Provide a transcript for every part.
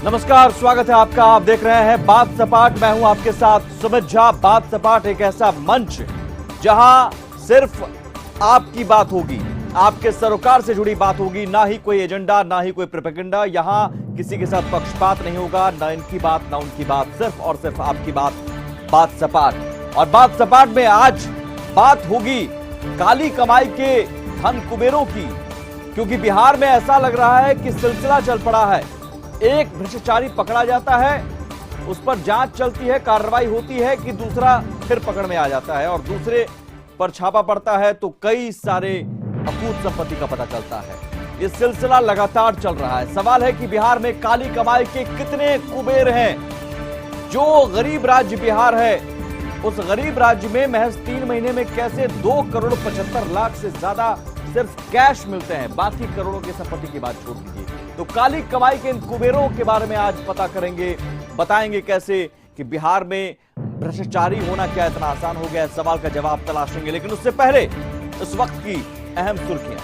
नमस्कार, स्वागत है आपका। आप देख रहे हैं बात सपाट। मैं हूं आपके साथ सुमित झा। बात सपाट एक ऐसा मंच जहां सिर्फ आपकी बात होगी, आपके सरोकार से जुड़ी बात होगी, ना ही कोई एजेंडा, ना ही कोई प्रोपेगेंडा। यहां किसी के साथ पक्षपात नहीं होगा, ना इनकी बात ना उनकी बात, सिर्फ और सिर्फ आपकी बात। बात सपाट। और बात सपाट में आज बात होगी काली कमाई के धन कुबेरों की, क्योंकि बिहार में ऐसा लग रहा है कि सिलसिला चल पड़ा है। एक भ्रष्टाचारी पकड़ा जाता है, उस पर जांच चलती है, कार्रवाई होती है कि दूसरा फिर पकड़ में आ जाता है, और दूसरे पर छापा पड़ता है तो कई सारे अकूत संपत्ति का पता चलता है। ये सिलसिला लगातार चल रहा है। सवाल है कि बिहार में काली कमाई के कितने कुबेर हैं। जो गरीब राज्य बिहार है, उस गरीब राज्य में महज 3 महीने में कैसे 2,75,00,000 से ज्यादा सिर्फ कैश मिलते हैं। बाकी करोड़ों की संपत्ति की बात छोड़ दीजिए। तो काली कमाई के इन कुबेरों के बारे में आज पता करेंगे, बताएंगे कैसे कि बिहार में भ्रष्टाचारी होना क्या इतना आसान हो गया है। सवाल का जवाब तलाशेंगे, लेकिन उससे पहले इस वक्त की अहम सुर्खियां।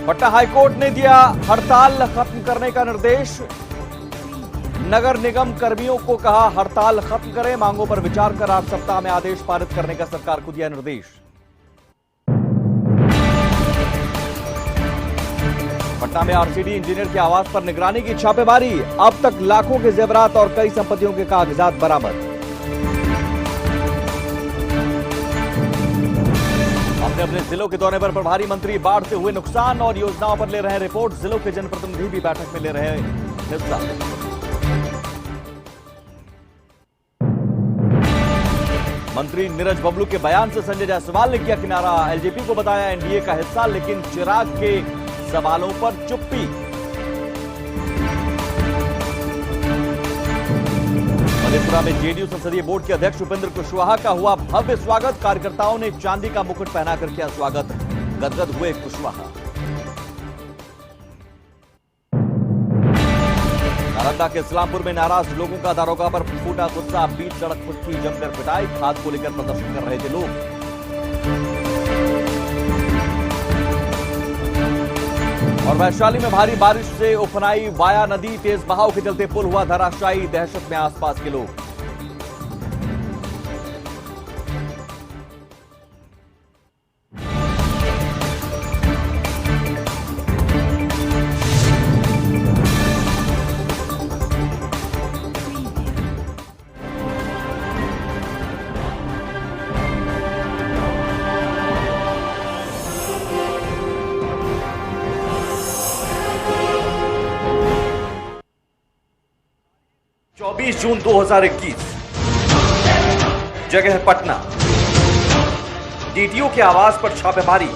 पटना हाईकोर्ट ने दिया हड़ताल खत्म करने का निर्देश। नगर निगम कर्मियों को कहा हड़ताल खत्म करें, मांगों पर विचार कर 8 सप्ताह में आदेश पारित करने का सरकार को दिया निर्देश। पटना में आरसीडी इंजीनियर के आवास पर निगरानी की छापेमारी। अब तक लाखों के जेवरात और कई संपत्तियों के कागजात बरामद। अपने अपने जिलों के दौरे पर प्रभारी मंत्री बाढ़ से हुए नुकसान और योजनाओं पर ले रहे हैं रिपोर्ट। जिलों के जनप्रतिनिधि भी बैठक में ले रहे हैं हिस्सा। मंत्री नीरज बबलू के बयान से संजय जायसवाल ने किया किनारा। एलजेपी को बताया एनडीए का हिस्सा, लेकिन चिराग के सवालों पर चुप्पी। मधेपुरा में जेडीयू संसदीय बोर्ड के अध्यक्ष उपेंद्र कुशवाहा का हुआ भव्य स्वागत। कार्यकर्ताओं ने चांदी का मुकुट पहनाकर किया स्वागत। गदगद हुए कुशवाहा। नालंदा के इस्लामपुर में नाराज लोगों का दारोगा पर फूटा गुस्सा। बीच सड़क पर की जमकर पिटाई। खाद को लेकर प्रदर्शन कर रहे थे लोग। और वैशाली में भारी बारिश से उफनाई वाया नदी। तेज बहाव के चलते पुल हुआ धराशायी। दहशत में आसपास के लोग। जून 2021, जगह पटना। डीटीओ के आवास पर छापेमारी।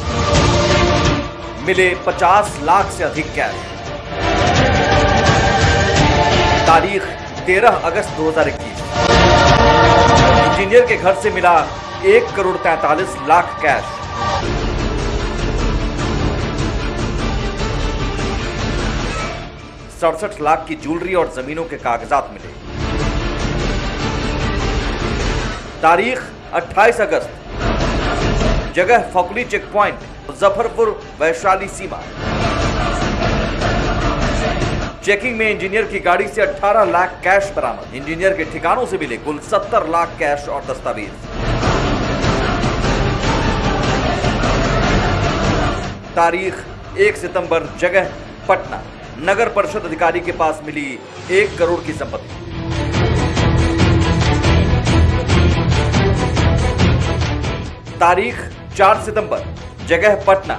मिले 50 लाख से अधिक कैश। तारीख 13 अगस्त 2021। इंजीनियर के घर से मिला 1,43,00,000 कैश। $67 लाख की ज्वेलरी और जमीनों के कागजात मिले। तारीख 28 अगस्त। जगह फकुली चेक पॉइंट, मुजफ्फरपुर वैशाली सीमा। चेकिंग में इंजीनियर की गाड़ी से 18 लाख कैश बरामद। इंजीनियर के ठिकानों से मिले कुल 70 लाख कैश और दस्तावेज। तारीख 1 सितंबर। जगह पटना। नगर परिषद अधिकारी के पास मिली 1 करोड़ की संपत्ति। तारीख 4 सितंबर। जगह पटना।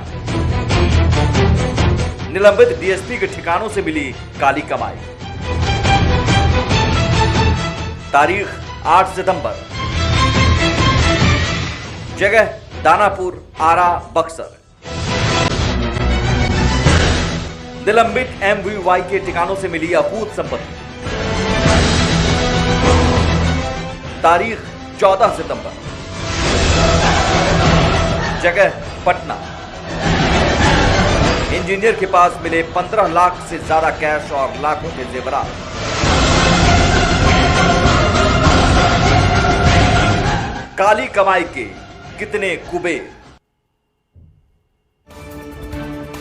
निलंबित डीएसपी के ठिकानों से मिली काली कमाई। तारीख 8 सितंबर। जगह दानापुर, आरा, बक्सर। निलंबित एमवीवाई के ठिकानों से मिली अकूत संपत्ति। तारीख 14 सितंबर। जगह पटना। इंजीनियर के पास मिले 15 लाख से ज्यादा कैश और लाखों के जेवरात। काली कमाई के कितने कुबेर।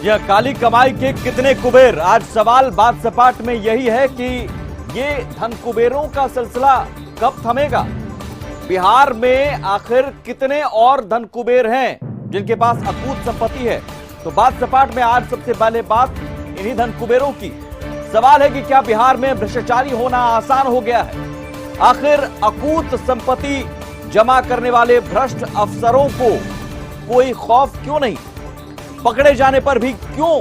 यह काली कमाई के कितने कुबेर। आज सवाल बात सपाट में यही है कि ये धन कुबेरों का सिलसिला कब थमेगा। बिहार में आखिर कितने और धन कुबेर हैं जिनके पास अकूत संपत्ति है। तो बात सपाट में आज सबसे पहले बात इन्हीं धन कुबेरों की। सवाल है कि क्या बिहार में भ्रष्टाचारी होना आसान हो गया है। आखिर अकूत संपत्ति जमा करने वाले भ्रष्ट अफसरों को कोई खौफ क्यों नहीं। पकड़े जाने पर भी क्यों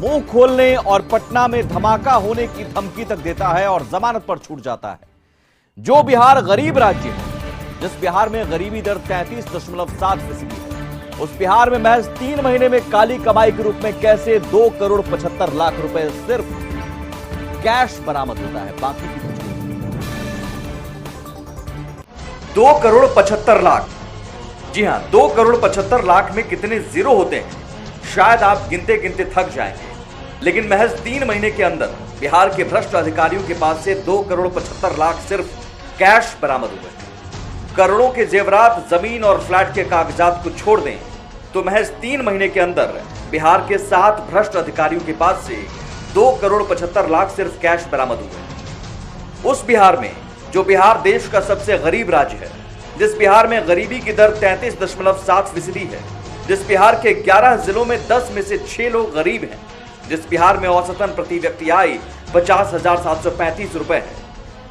मुंह खोलने और पटना में धमाका होने की धमकी तक देता है और जमानत पर छूट जाता है। जो बिहार गरीब राज्य है, जिस बिहार में गरीबी दर 33.7% है, उस बिहार में महज 3 महीने में काली कमाई के रूप में कैसे 2 करोड़ 75 लाख रुपए सिर्फ कैश बरामद होता है। बाकी की 2 करोड़ 75 लाख। जी हां, 2 करोड़ 75 लाख में कितने जीरो होते हैं शायद आप गिनते गिनते थक जाएंगे। लेकिन महज 3 महीने के अंदर बिहार के भ्रष्ट अधिकारियों के पास से 2 करोड़ 75 लाख सिर्फ कैश बरामद हुए। करोड़ों के जेवरात, जमीन और फ्लैट के कागजात को छोड़ दें तो महज 3 महीने के अंदर बिहार के 7 भ्रष्ट अधिकारियों के पास से 2 करोड़ 75 लाख सिर्फ कैश बरामद हुए। उस बिहार में, जो बिहार देश का सबसे गरीब राज्य है, जिस बिहार में गरीबी की दर 33.7% है, जिस बिहार के 11 जिलों में 10 में से 6 लोग गरीब हैं, जिस बिहार में औसतन प्रति व्यक्ति आय 50,735 रुपए है,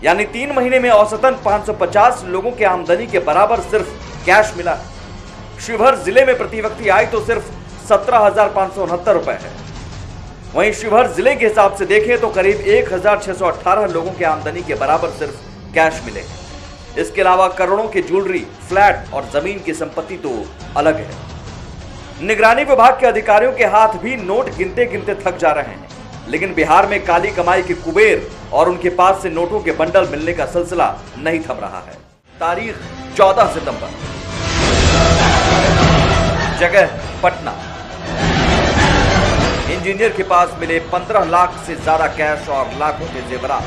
यानी 3 महीने में औसतन 550 लोगों के आमदनी के बराबर सिर्फ कैश मिला है। शिवहर जिले में प्रति व्यक्ति आय तो सिर्फ 17,569 रुपए है। वहीं शिवहर जिले के हिसाब से देखें तो करीब 1,618 लोगों के आमदनी के बराबर सिर्फ कैश मिले हैं। इसके अलावा करोड़ों की ज्वेलरी, फ्लैट और जमीन की संपत्ति तो अलग है। निगरानी विभाग के अधिकारियों के हाथ भी नोट गिनते गिनते थक जा रहे हैं, लेकिन बिहार में काली कमाई के कुबेर और उनके पास से नोटों के बंडल मिलने का सिलसिला नहीं थम रहा है। तारीख 14 सितंबर, जगह पटना। इंजीनियर के पास मिले 15 लाख से ज्यादा कैश और लाखों के जेवरात।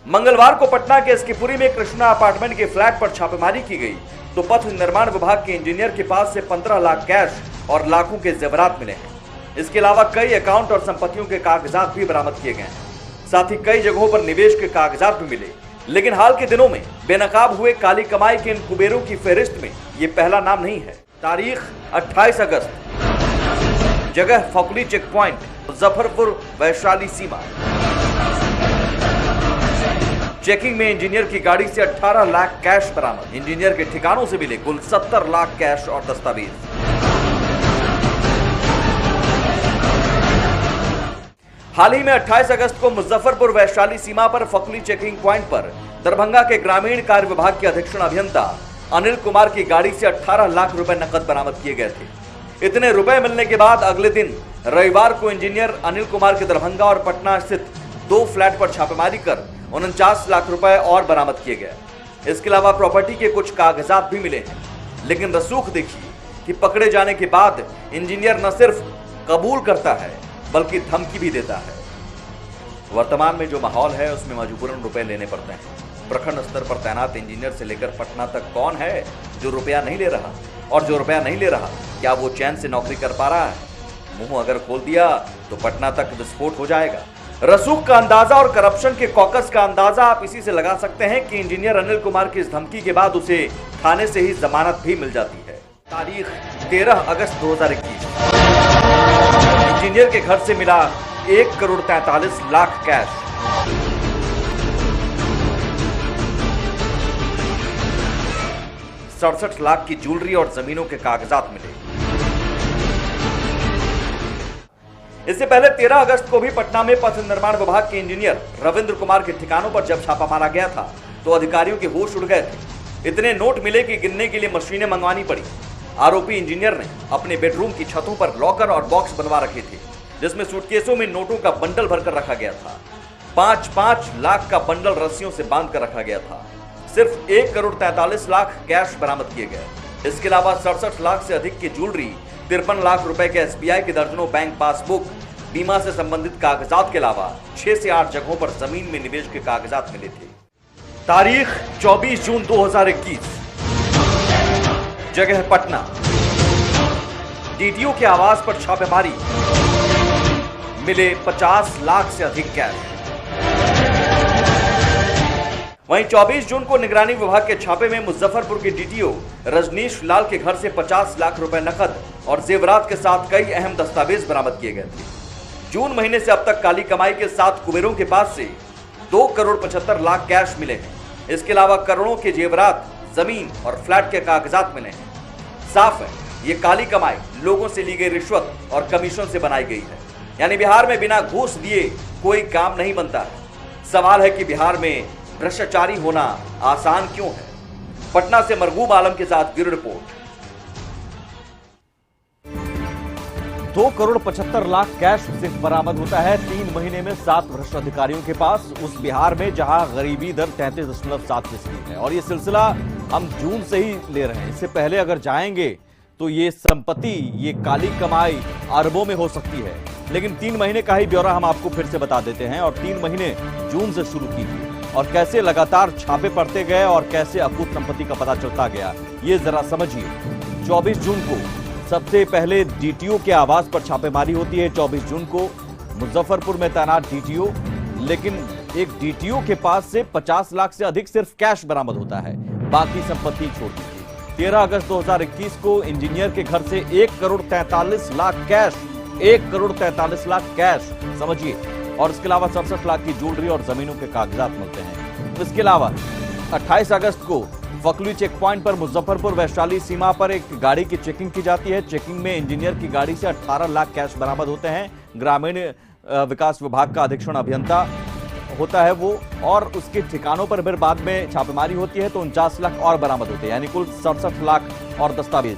मंगलवार को पटना के एसकेपुरी में कृष्णा अपार्टमेंट के फ्लैट पर छापेमारी की गई तो पथ निर्माण विभाग के इंजीनियर के पास से 15 लाख कैश और लाखों के जेवरात मिले हैं। इसके अलावा कई अकाउंट और संपत्तियों के कागजात भी बरामद किए गए हैं। साथ ही कई जगहों पर निवेश के कागजात भी मिले। लेकिन हाल के दिनों में बेनकाब हुए काली कमाई के इन कुबेरों की फहरिस्त में ये पहला नाम नहीं है। तारीख 28 अगस्त, जगह फकुली चेक पॉइंट, मुजफ्फरपुर वैशाली सीमा। चेकिंग में इंजीनियर की गाड़ी से 18 लाख कैश बरामद। इंजीनियर के ठिकानों से मिले कुल 70 लाख कैश और दस्तावेज। हाल ही में 28 अगस्त को मुजफ्फरपुर वैशाली सीमा पर फकुली चेकिंग पॉइंट पर दरभंगा के ग्रामीण कार्य विभाग के अधीक्षण अभियंता अनिल कुमार की गाड़ी से 18 लाख रुपए नकद बरामद किए गए थे। इतने रुपए मिलने के बाद अगले दिन रविवार को इंजीनियर अनिल कुमार के दरभंगा और पटना स्थित 2 फ्लैट पर छापेमारी कर 49 लाख रुपए और बरामद किए गए। इसके अलावा प्रॉपर्टी के कुछ कागजात भी मिले हैं। लेकिन रसूख देखिए कि पकड़े जाने के बाद इंजीनियर न सिर्फ कबूल करता है बल्कि धमकी भी देता है। वर्तमान में जो माहौल है उसमें मजबूरन रुपए लेने पड़ते हैं। प्रखंड स्तर पर तैनात इंजीनियर से लेकर पटना तक कौन है जो रुपया नहीं ले रहा, और जो रुपया नहीं ले रहा क्या वो चैन से नौकरी कर पा रहा है। मुंह अगर खोल दिया तो पटना तक विस्फोट हो जाएगा। रसूख का अंदाजा और करप्शन के कॉकस का अंदाजा आप इसी से लगा सकते हैं कि इंजीनियर अनिल कुमार की इस धमकी के बाद उसे थाने से ही जमानत भी मिल जाती है। तारीख 13 अगस्त 2021, इंजीनियर के घर से मिला 1 करोड़ 43 लाख कैश। सड़सठ लाख की ज्वेलरी और जमीनों के कागजात मिले। इससे पहले 13 अगस्त को भी पटना में पथ निर्माण विभाग के इंजीनियर रविंद्र कुमार के ठिकानों पर जब छापा मारा गया था तो अधिकारियों के होश उड़ गए थे। इतने नोट मिले कि गिनने के लिए मशीनें मंगवानी पड़ी। आरोपी इंजीनियर ने अपने बेडरूम की छतों पर लॉकर और बॉक्स बनवा रखे थे जिसमें सूटकेसों में नोटों का बंडल भरकर रखा गया था। 5-5 लाख का बंडल रस्सियों से बांध कर रखा गया था। सिर्फ 1 करोड़ 43 लाख कैश बरामद किए गए। इसके अलावा 67 लाख से अधिक की ज्वेलरी, 53 लाख रुपए के एसबीआई के दर्जनों बैंक पासबुक, बीमा से संबंधित कागजात के अलावा 6 से 8 जगहों पर जमीन में निवेश के कागजात मिले थे। तारीख 24 जून 2021, जगह पटना, डीटीओ के आवास पर छापेमारी, मिले 50 लाख से अधिक कैश। वहीं 24 जून को निगरानी विभाग के छापे में मुजफ्फरपुर के डीटीओ रजनीश लाल के घर से 50 लाख रुपए नकद और जेवरात के साथ कई अहम दस्तावेज बरामद किए गए थे। जून महीने से अब तक काली कमाई के 7 कुबेरों के पास से 2 करोड़ 75 लाख कैश मिले हैं। इसके अलावा करोड़ों के जेवरात, जमीन और फ्लैट के कागजात मिले हैं। साफ है, ये काली कमाई लोगों से ली गई रिश्वत और कमीशन से बनाई गई है। यानी बिहार में बिना घूस दिए कोई काम नहीं बनता है। सवाल है कि बिहार में भ्रष्टाचारी होना आसान क्यों है? पटना से मरगूब आलम के साथ bureau report. 2 crore 75 lakh cash सिर्फ बरामद होता है 3 महीने में 7 भ्रष्ट अधिकारियों के पास, उस बिहार में जहां गरीबी दर 33.7% है। और ये सिलसिला हम जून से ही ले रहे हैं। इससे पहले अगर जाएंगे तो ये संपत्ति, ये काली कमाई अरबों में हो सकती है। लेकिन 3 महीने का ही ब्यौरा हम आपको फिर से बता देते हैं। और 3 महीने जून से शुरू कीजिए और कैसे लगातार छापे पड़ते गए और कैसे अकूत संपत्ति का पता चलता गया, ये जरा समझिए। 24 जून को सबसे पहले डीटीओ के आवास पर छापेमारी होती है। 24 जून को मुजफ्फरपुर में तैनात डीटीओ, लेकिन एक डीटीओ के पास से 50 लाख से अधिक सिर्फ कैश बरामद होता है, बाकी संपत्ति छोड़ दीजिए। 13 अगस्त 2021 को इंजीनियर के घर से 1 करोड़ 43 लाख कैश, 1 करोड़ 43 लाख कैश समझिए। और इसके अलावा 67 लाख की ज्वेलरी और जमीनों के कागजात मिलते हैं। इसके अलावा 28 अगस्त को फकलू चेक पॉइंट पर मुजफ्फरपुर वैशाली सीमा पर एक गाड़ी की चेकिंग की जाती है। चेकिंग में इंजीनियर की गाड़ी से 18 लाख कैश बरामद होते हैं। ग्रामीण विकास विभाग का अधीक्षण अभियंता होता है वो, और उसके ठिकानों पर फिर बाद में छापेमारी होती है तो 49 लाख और बरामद होते हैं, यानी कुल 67 लाख और दस्तावेज।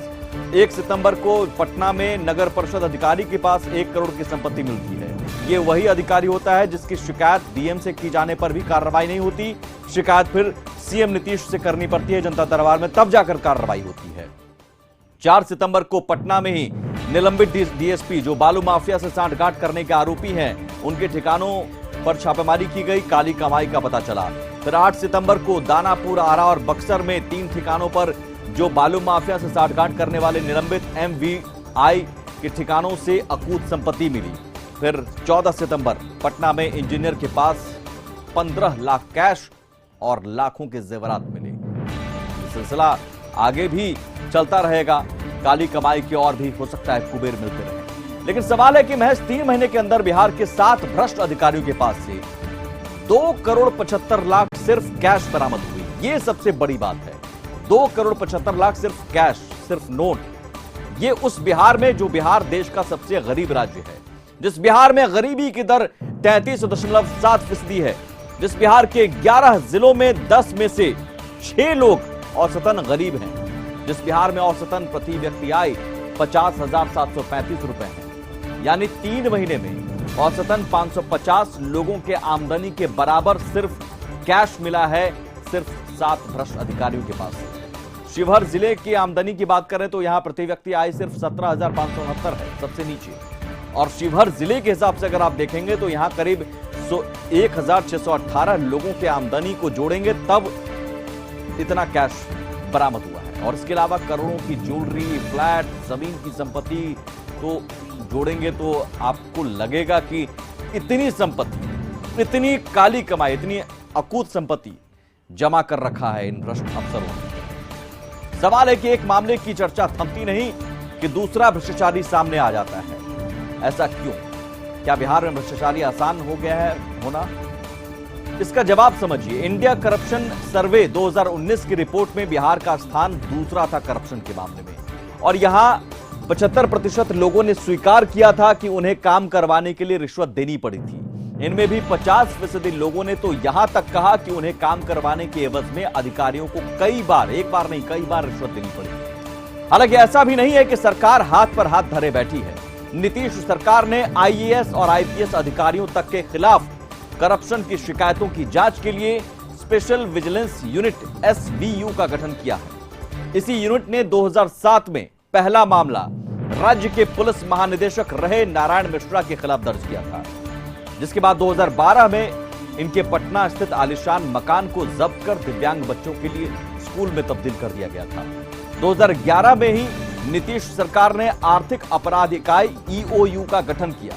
1 सितंबर को पटना में नगर परिषद अधिकारी के पास 1 करोड़ की संपत्ति मिलती है। ये वही अधिकारी होता है जिसकी शिकायत डीएम से की जाने पर भी कार्रवाई नहीं होती। शिकायत फिर सीएम नीतीश से करनी पड़ती है जनता दरबार में, तब जाकर कार्रवाई होती है। 4 सितंबर को पटना में ही निलंबित डीएसपी जो बालू माफिया से सांठगांठ करने के आरोपी हैं, उनके ठिकानों पर छापेमारी की गई, काली कमाई का पता चला। फिर 8 सितंबर को दानापुर, आरा और बक्सर में 3 ठिकानों पर जो बालू माफिया से सांठगांठ करने वाले निलंबित एमवीआई के ठिकानों से अकूत संपत्ति मिली। फिर 14 सितंबर पटना में इंजीनियर के पास 15 लाख कैश और लाखों के जेवरात मिले। सिलसिला आगे भी चलता रहेगा, काली कमाई की और भी हो सकता है कुबेर मिलते रहे। लेकिन सवाल है कि महज 3 महीने के अंदर बिहार के 7 भ्रष्ट अधिकारियों के पास से 2 करोड़ 75 लाख सिर्फ कैश बरामद हुई। ये सबसे बड़ी बात है। 2 करोड़ 75 लाख सिर्फ कैश, सिर्फ नोट। ये उस बिहार में जो बिहार देश का सबसे गरीब राज्य है, जिस बिहार में गरीबी की दर 33.7% है, जिस बिहार के 11 जिलों में 10 में से 6 लोग औसतन गरीब हैं, जिस बिहार में औसतन प्रति व्यक्ति आय 50,735 रुपए है, यानी 3 महीने में औसतन 550 लोगों के आमदनी के बराबर सिर्फ कैश मिला है, सिर्फ 7 भ्रष्ट अधिकारियों के पास। शिवहर जिले की आमदनी की बात करें तो यहां प्रति व्यक्ति आय सिर्फ 17,569 है, सबसे नीचे। और शिवहर जिले के हिसाब से अगर आप देखेंगे तो यहां करीब 1,618 लोगों के आमदनी को जोड़ेंगे तब इतना कैश बरामद हुआ है। और इसके अलावा करोड़ों की ज्वेलरी, फ्लैट, जमीन की संपत्ति तो जोड़ेंगे तो आपको लगेगा कि इतनी संपत्ति, इतनी काली कमाई, इतनी अकूत संपत्ति जमा कर रखा है इन भ्रष्ट अफसरों ने। सवाल है कि एक मामले की चर्चा थमती नहीं कि दूसरा भ्रष्टाचारी सामने आ जाता है। ऐसा क्यों? क्या बिहार में भ्रष्टाचारी आसान हो गया है होना? इसका जवाब समझिए। इंडिया करप्शन सर्वे 2019 की रिपोर्ट में बिहार का स्थान दूसरा था करप्शन के मामले में, और यहां 75% लोगों ने स्वीकार किया था कि उन्हें काम करवाने के लिए रिश्वत देनी पड़ी थी। इनमें भी 50% लोगों ने तो यहां तक कहा कि उन्हें काम करवाने के एवज में अधिकारियों को कई बार, एक बार नहीं कई बार रिश्वत देनी पड़ी। हालांकि ऐसा भी नहीं है कि सरकार हाथ पर हाथ धरे बैठी है। नीतीश सरकार ने आईएएस और आईपीएस अधिकारियों तक के खिलाफ करप्शन की शिकायतों की जांच के लिए स्पेशल विजिलेंस यूनिट एसवीयू का गठन किया है। इसी यूनिट ने 2007 में पहला मामला राज्य के पुलिस महानिदेशक रहे नारायण मिश्रा के खिलाफ दर्ज किया था, जिसके बाद 2012 में इनके पटना स्थित आलीशान मकान को जब्त कर दिव्यांग बच्चों के लिए स्कूल में तब्दील कर दिया गया था। 2011 में ही नीतीश सरकार ने आर्थिक अपराध इकाई ईओयू का गठन किया।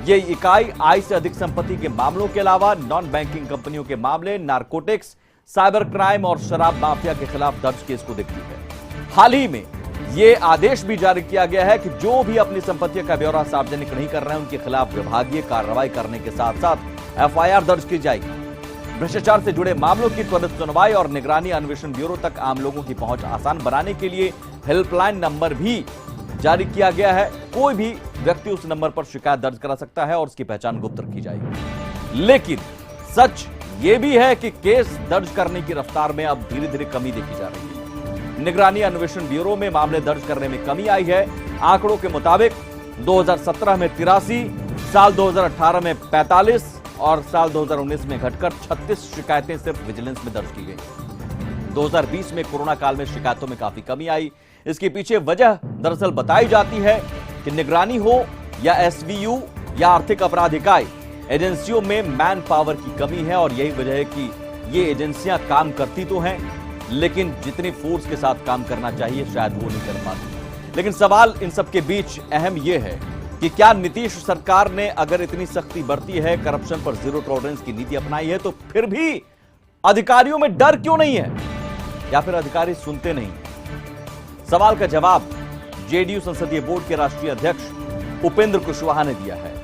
ये इकाई आय से अधिक संपत्ति के मामलों के अलावा नॉन बैंकिंग कंपनियों के मामले, नारकोटिक्स, साइबर क्राइम और शराब माफिया के खिलाफ दर्ज केस को देखती है। हाल ही में यह आदेश भी जारी किया गया है कि जो भी अपनी संपत्ति का ब्यौरा सार्वजनिक नहीं कर रहे हैं उनके खिलाफ विभागीय कार्रवाई करने के साथ साथ एफआईआर दर्ज की जाएगी। भ्रष्टाचार से जुड़े मामलों की त्वरित सुनवाई और निगरानी अन्वेषण ब्यूरो तक आम लोगों की पहुंच आसान बनाने के लिए हेल्पलाइन नंबर भी जारी किया गया है। कोई भी व्यक्ति उस नंबर पर शिकायत दर्ज करा सकता है और उसकी पहचान गुप्त रखी जाएगी। लेकिन सच ये भी है कि केस दर्ज करने की रफ्तार में अब धीरे धीरे कमी देखी जा रही है। निगरानी अन्वेषण ब्यूरो में मामले दर्ज करने में कमी आई है। आंकड़ों के मुताबिक 2017 में 83, साल 2018 में 45 और साल 2019 में घटकर 36 शिकायतें सिर्फ विजिलेंस में दर्ज की गई। 2020 में कोरोना काल में शिकायतों में काफी कमी आई। इसके पीछे वजह दरअसल बताई जाती है कि निगरानी हो या एसवीयू या आर्थिक अपराध इकाई, एजेंसियों में मैन पावर की कमी है और यही वजह है कि ये एजेंसियां काम करती तो हैं लेकिन जितनी फोर्स के साथ काम करना चाहिए शायद वो नहीं कर पाती। लेकिन सवाल इन सब के बीच अहम यह है कि क्या नीतीश सरकार ने अगर इतनी सख्ती बरती है, करप्शन पर जीरो टॉलरेंस की नीति अपनाई है, तो फिर भी अधिकारियों में डर क्यों नहीं है या फिर अधिकारी सुनते नहीं? सवाल का जवाब जेडीयू संसदीय बोर्ड के राष्ट्रीय अध्यक्ष उपेंद्र कुशवाहा ने दिया है।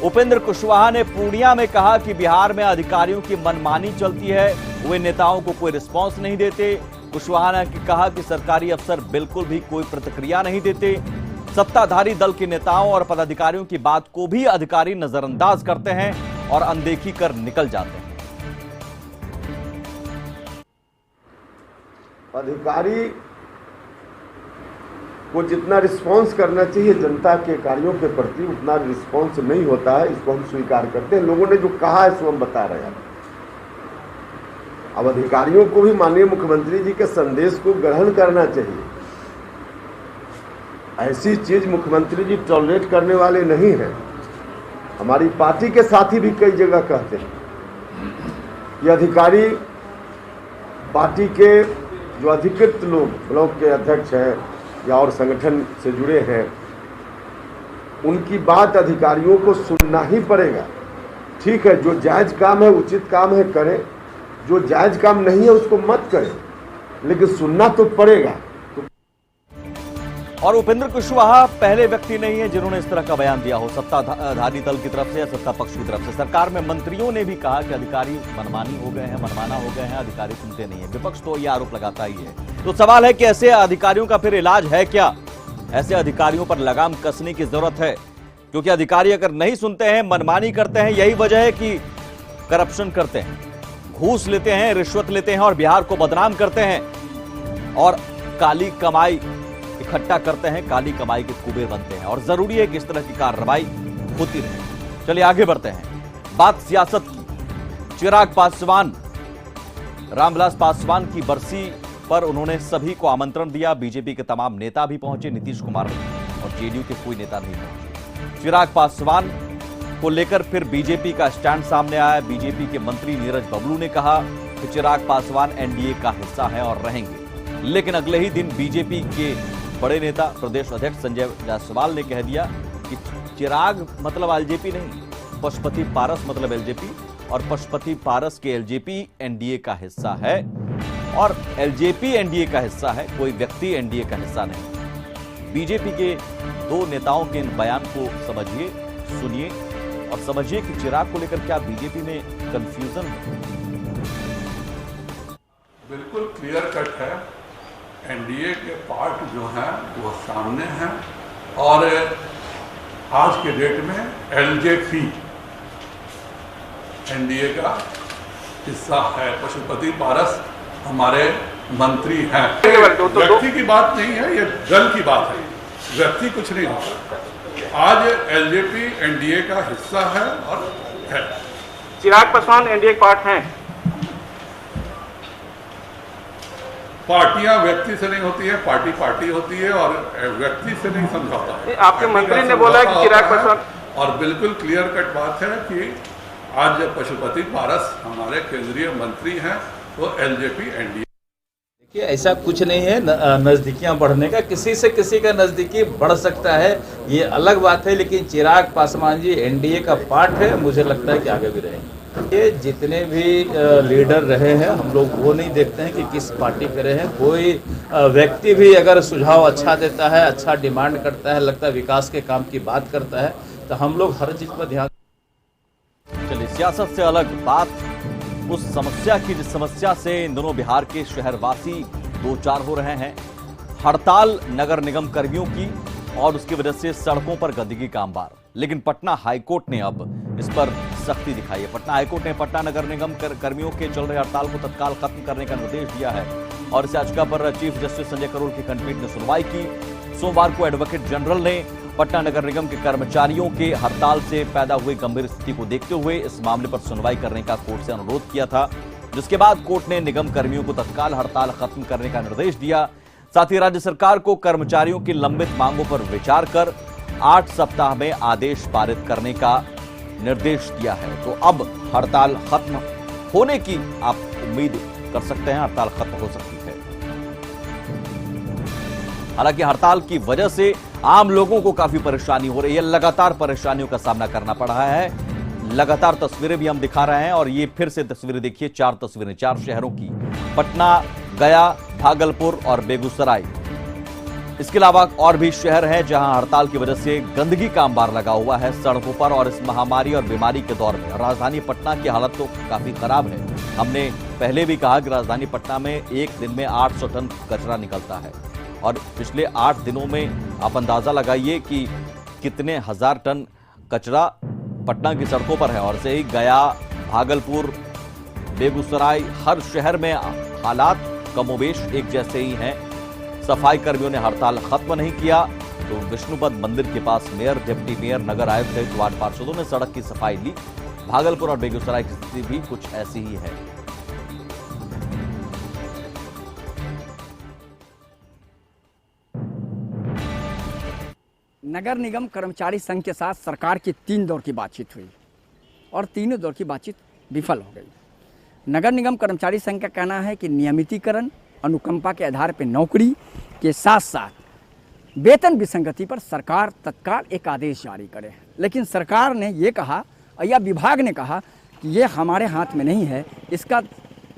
उपेंद्र कुशवाहा ने पूर्णिया में कहा कि बिहार में अधिकारियों की मनमानी चलती है, वे नेताओं को कोई रिस्पांस नहीं देते। कुशवाहा ने कहा कि सरकारी अफसर बिल्कुल भी कोई प्रतिक्रिया नहीं देते। सत्ताधारी दल के नेताओं और पदाधिकारियों की बात को भी अधिकारी नजरअंदाज करते हैं और अनदेखी कर निकल जाते हैं। अधिकारी को जितना रिस्पांस करना चाहिए जनता के कार्यों के प्रति उतना रिस्पांस नहीं होता है, इसको हम स्वीकार करते हैं। लोगों ने जो कहा है सो हम बता रहे हैं। अब अधिकारियों को भी माननीय मुख्यमंत्री जी के संदेश को ग्रहण करना चाहिए। ऐसी चीज मुख्यमंत्री जी टॉलरेट करने वाले नहीं हैं। हमारी पार्टी के साथी भी कई जगह कहते हैं ये अधिकारी पार्टी के जो अधिकृत लोग ब्लॉक के अध्यक्ष हैं या और संगठन से जुड़े हैं उनकी बात अधिकारियों को सुनना ही पड़ेगा। ठीक है, जो जायज काम है, उचित काम है करें, जो जायज काम नहीं है उसको मत करें, लेकिन सुनना तो पड़ेगा। और उपेंद्र कुशवाहा पहले व्यक्ति नहीं है जिन्होंने इस तरह का बयान दिया हो सत्ताधारी दल की तरफ से या सत्ता पक्ष की तरफ से। सरकार में मंत्रियों ने भी कहा कि अधिकारी मनमानी हो गए हैं, मनमाना हो गए हैं, अधिकारी सुनते नहीं है। विपक्ष तो ये आरोप लगाता ही है। तो सवाल है कि ऐसे अधिकारियों का फिर इलाज है क्या? ऐसे अधिकारियों पर लगाम कसने की जरूरत है, क्योंकि अधिकारी अगर नहीं सुनते हैं, मनमानी करते हैं, यही वजह है कि करप्शन करते हैं, घूस लेते हैं, रिश्वत लेते हैं और बिहार को बदनाम करते हैं और काली कमाई इकट्ठा करते हैं, काली कमाई के कुबेर बनते हैं। और जरूरी है कि इस तरह की कार्रवाई होती रहे। चलिए आगे बढ़ते हैं। बात सियासत की। चिराग पासवान, रामविलास पासवान की बरसी पर उन्होंने सभी को आमंत्रण दिया। बीजेपी के तमाम नेता भी पहुंचे, नीतीश कुमार और जेडीयू के कोई नेता नहीं पहुंचे। चिराग पासवान को लेकर फिर बीजेपी का स्टैंड सामने आया। बीजेपी के मंत्री नीरज बबलू ने कहा कि चिराग पासवान एनडीए का हिस्सा है और रहेंगे। लेकिन अगले ही दिन बीजेपी के बड़े नेता प्रदेश अध्यक्ष संजय जायसवाल ने कह दिया कि चिराग मतलब एलजेपी नहीं, पशुपति पारस मतलब एलजेपी, और पशुपति पारस के एलजेपी एनडीए का हिस्सा है और एलजेपी एनडीए का हिस्सा है, कोई व्यक्ति एनडीए का हिस्सा नहीं। बीजेपी के दो नेताओं के इन बयान को समझिए, सुनिए और समझिए कि चिराग को लेकर क्या बीजेपी में कंफ्यूजन है। बिल्कुल क्लियर कट है। एनडीए के पार्ट जो हैं वो सामने हैं और आज के डेट में एलजेपी एनडीए का हिस्सा है। पशुपति पारस हमारे मंत्री हैं। व्यक्ति की बात नहीं है, ये दल की बात है। व्यक्ति कुछ नहीं होता। आज एलजेपी एनडीए का हिस्सा है और है। चिराग पासवान एनडीए पार्ट हैं। पार्टियां व्यक्ति से नहीं होती है, पार्टी पार्टी होती है और व्यक्ति से नहीं समझौता है। आपके मंत्री ने बोला कि चिराग पासवान, और बिल्कुल क्लियर कट बात है कि आज पशुपति पारस हमारे केंद्रीय मंत्री हैं, वो एलजेपी एनडीए। कि ऐसा कुछ नहीं है नज़दीकियाँ बढ़ने का, किसी से किसी का नज़दीकी बढ़ सकता है, ये अलग बात है। लेकिन चिराग पासवान जी एनडीए का पार्ट है, मुझे लगता है कि आगे भी रहेंगे। ये जितने भी लीडर रहे हैं, हम लोग वो नहीं देखते हैं कि किस पार्टी पे रहे हैं। कोई व्यक्ति भी अगर सुझाव अच्छा देता है, अच्छा डिमांड करता है, लगता है विकास के काम की बात करता है, तो हम लोग हर चीज़ पर ध्यान। चलिए, सियासत से अलग बात उस समस्या की जिस समस्या से इन दोनों बिहार के शहरवासी दो चार हो रहे हैं, हड़ताल नगर निगम कर्मियों की, और उसकी वजह से सड़कों पर गंदगी का अंबार। लेकिन पटना हाईकोर्ट ने अब इस पर सख्ती दिखाई है। पटना हाईकोर्ट ने पटना नगर निगम कर्मियों के चल रहे हड़ताल को तत्काल खत्म करने का निर्देश दिया है और इस याचिका पर चीफ जस्टिस संजय करोल की खंडपीठ ने सुनवाई की। सोमवार को एडवोकेट जनरल ने पटना नगर निगम के कर्मचारियों के हड़ताल से पैदा हुई गंभीर स्थिति को देखते हुए इस मामले पर सुनवाई करने का कोर्ट से अनुरोध किया था, जिसके बाद कोर्ट ने निगम कर्मियों को तत्काल हड़ताल खत्म करने का निर्देश दिया। साथ ही राज्य सरकार को कर्मचारियों की लंबित मांगों पर विचार कर 8 सप्ताह में आदेश पारित करने का निर्देश दिया है। तो अब हड़ताल खत्म होने की आप उम्मीद कर सकते हैं, हड़ताल खत्म हो सकती है। हालांकि हड़ताल की वजह से आम लोगों को काफी परेशानी हो रही है, लगातार परेशानियों का सामना करना पड़ रहा है। लगातार तस्वीरें भी हम दिखा रहे हैं और ये फिर से तस्वीरें देखिए, 4 तस्वीरें 4 शहरों की, पटना, गया, भागलपुर और बेगूसराय। इसके अलावा और भी शहर हैं जहां हड़ताल की वजह से गंदगी का अंबार लगा हुआ है सड़कों पर। और इस महामारी और बीमारी के दौर में राजधानी पटना की हालत तो काफी खराब है। हमने पहले भी कहा कि राजधानी पटना में एक दिन में 800 टन कचरा निकलता है और पिछले 8 दिनों में आप अंदाजा लगाइए कि कितने हजार टन कचरा पटना की सड़कों पर है। और से ही गया, भागलपुर, बेगूसराय, हर शहर में हालात कमोबेश एक जैसे ही हैं। सफाई कर्मियों ने हड़ताल खत्म नहीं किया तो विष्णुपद मंदिर के पास मेयर, डिप्टी मेयर, नगर आयुक्त सहित वार्ड पार्षदों ने सड़क की सफाई ली। भागलपुर और बेगूसराय की स्थिति भी कुछ ऐसी ही है। नगर निगम कर्मचारी संघ के साथ सरकार की 3 दौर की बातचीत हुई और तीनों दौर की बातचीत विफल हो गई। नगर निगम कर्मचारी संघ का कहना है कि नियमितीकरण, अनुकंपा के आधार पर नौकरी के साथ साथ वेतन विसंगति पर सरकार तत्काल एक आदेश जारी करे। लेकिन सरकार ने ये कहा या विभाग ने कहा कि ये हमारे हाथ में नहीं है, इसका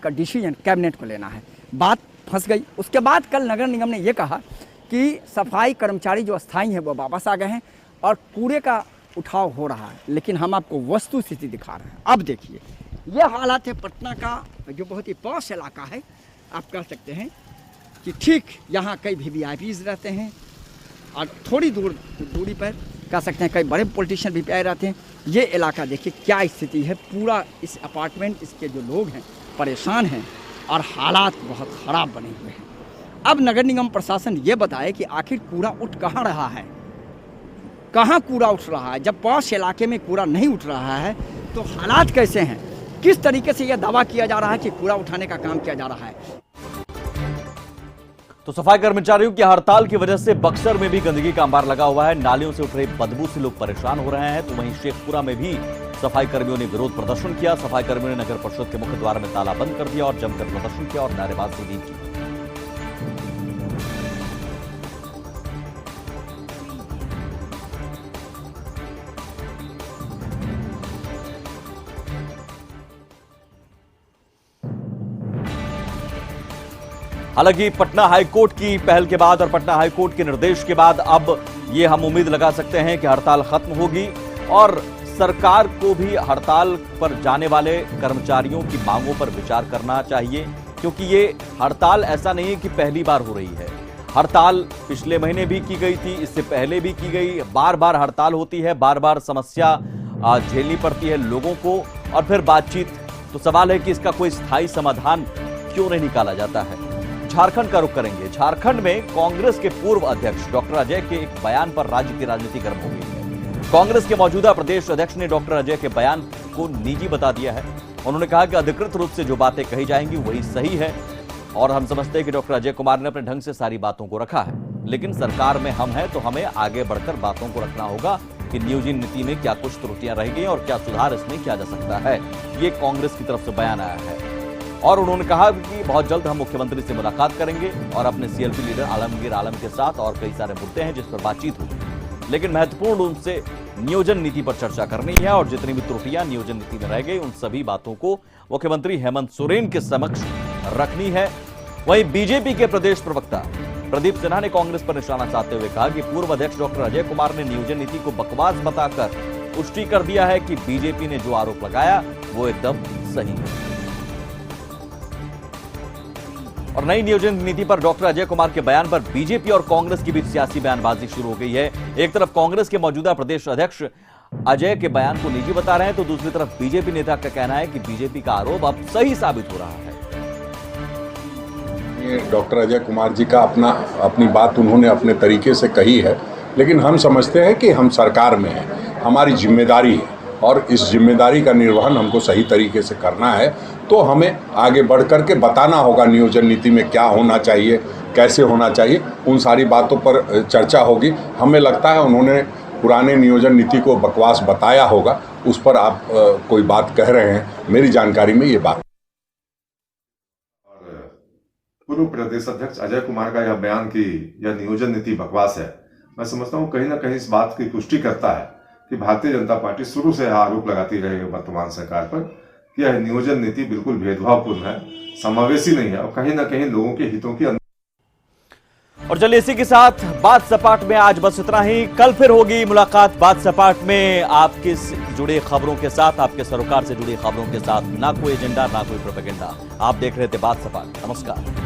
डिसीजन कैबिनेट को लेना है। बात फंस गई। उसके बाद कल नगर निगम ने ये कहा कि सफाई कर्मचारी जो अस्थायी हैं वो वापस आ गए हैं और कूड़े का उठाव हो रहा है। लेकिन हम आपको वस्तु स्थिति दिखा रहे हैं। अब देखिए, ये हालात है पटना का, जो बहुत ही पॉश इलाका है। आप कह सकते हैं कि ठीक यहाँ कई VVIPs रहते हैं और थोड़ी दूरी पर कह सकते हैं कई बड़े पॉलिटिशियन भी आए रहते हैं। ये इलाका देखिए क्या स्थिति है। पूरा इस अपार्टमेंट, इसके जो लोग हैं परेशान हैं और हालात बहुत ख़राब बने हुए हैं। अब नगर निगम प्रशासन ये बताए कि आखिर कूड़ा उठ कहाँ रहा है, कहाँ कूड़ा उठ रहा है। जब पॉश इलाके में कूड़ा नहीं उठ रहा है तो हालात कैसे हैं, किस तरीके से यह दावा किया जा रहा है कि कूड़ा उठाने का काम किया जा रहा है। तो सफाई कर्मचारियों की हड़ताल की वजह से बक्सर में भी गंदगी का अंबार लगा हुआ है। नालियों से उठ रही बदबू से लोग परेशान हो रहे हैं। तो वहीं शेखपुरा में भी सफाई कर्मियों ने विरोध प्रदर्शन किया। सफाई कर्मियों ने नगर परिषद के मुख्य द्वार में ताला बंद कर दिया और जमकर प्रदर्शन किया और नारेबाजी भी की। हालांकि पटना हाईकोर्ट की पहल के बाद और पटना हाईकोर्ट के निर्देश के बाद अब ये हम उम्मीद लगा सकते हैं कि हड़ताल खत्म होगी और सरकार को भी हड़ताल पर जाने वाले कर्मचारियों की मांगों पर विचार करना चाहिए, क्योंकि ये हड़ताल ऐसा नहीं है कि पहली बार हो रही है। हड़ताल पिछले महीने भी की गई थी, इससे पहले भी की गई। बार बार हड़ताल होती है, बार बार समस्या झेलनी पड़ती है लोगों को और फिर बातचीत। तो सवाल है कि इसका कोई स्थायी समाधान क्यों नहीं निकाला जाता है। झारखंड का रुख करेंगे। झारखंड में कांग्रेस के पूर्व अध्यक्ष डॉक्टर अजय के एक बयान पर राज्य की राजनीति गर्म हो गई है। कांग्रेस के मौजूदा प्रदेश अध्यक्ष ने डॉक्टर अजय के बयान को निजी बता दिया है। उन्होंने कहा कि अधिकृत रूप से जो बातें कही जाएंगी वही सही है और हम समझते हैं कि डॉक्टर अजय कुमार ने अपने ढंग से सारी बातों को रखा है, लेकिन सरकार में हम हैं तो हमें आगे बढ़कर बातों को रखना होगा कि नियोजन नीति में क्या कुछ त्रुटियां रह गई और क्या सुधार इसमें किया जा सकता है। ये कांग्रेस की तरफ से बयान आया है। और उन्होंने कहा कि बहुत जल्द हम मुख्यमंत्री से मुलाकात करेंगे और अपने सीएलपी लीडर आलमगीर आलम के साथ और कई सारे मुद्दे हैं जिस पर बातचीत होगी, लेकिन महत्वपूर्ण रूप से नियोजन नीति पर चर्चा करनी है और जितनी भी त्रुटियां नियोजन नीति में रह गई उन सभी बातों को मुख्यमंत्री हेमंत सोरेन के समक्ष रखनी है। वहीं बीजेपी के प्रदेश प्रवक्ता प्रदीप सिन्हा ने कांग्रेस पर निशाना साधते हुए कहा कि पूर्व अध्यक्ष डॉक्टर अजय कुमार ने नियोजन नीति को बकवास बताकर पुष्टि कर दिया है कि बीजेपी ने जो आरोप लगाया वो एकदम सही है। और नई नियोजन नीति पर डॉक्टर अजय कुमार के बयान पर बीजेपी और कांग्रेस के बीच सियासी बयानबाजी शुरू हो गई है। एक तरफ कांग्रेस के मौजूदा प्रदेश अध्यक्ष अजय के बयान को निजी बता रहे हैं तो दूसरी तरफ बीजेपी नेता का कहना है कि बीजेपी का आरोप अब सही साबित हो रहा है। डॉक्टर अजय कुमार जी का अपनी बात उन्होंने अपने तरीके से कही है, लेकिन हम समझते हैं कि हम सरकार में हैं, हमारी जिम्मेदारी है और इस जिम्मेदारी का निर्वहन हमको सही तरीके से करना है। तो हमें आगे बढ़ कर के बताना होगा नियोजन नीति में क्या होना चाहिए, कैसे होना चाहिए, उन सारी बातों पर चर्चा होगी। हमें लगता है उन्होंने पुराने नियोजन नीति को बकवास बताया होगा, उस पर आप कोई बात कह रहे हैं, मेरी जानकारी में ये बात। पूर्व प्रदेश अध्यक्ष अजय कुमार का यह बयान कि यह नियोजन नीति बकवास है, मैं समझता हूँ कहीं ना कहीं इस बात की पुष्टि करता है कि भारतीय जनता पार्टी शुरू से आरोप लगाती रही है वर्तमान सरकार पर कि यह नियोजन नीति बिल्कुल भेदभावपूर्ण है, समावेशी नहीं है और कहीं ना कहीं लोगों के हितों की। और चलिए इसी के साथ बात सपाट में आज बस इतना ही। कल फिर होगी मुलाकात बात सपाट में आपके जुड़े खबरों के साथ, आपके सरोकार से जुड़ी खबरों के साथ। ना कोई एजेंडा ना कोई प्रोपेगेंडा। आप देख रहे थे बात सपाट। नमस्कार।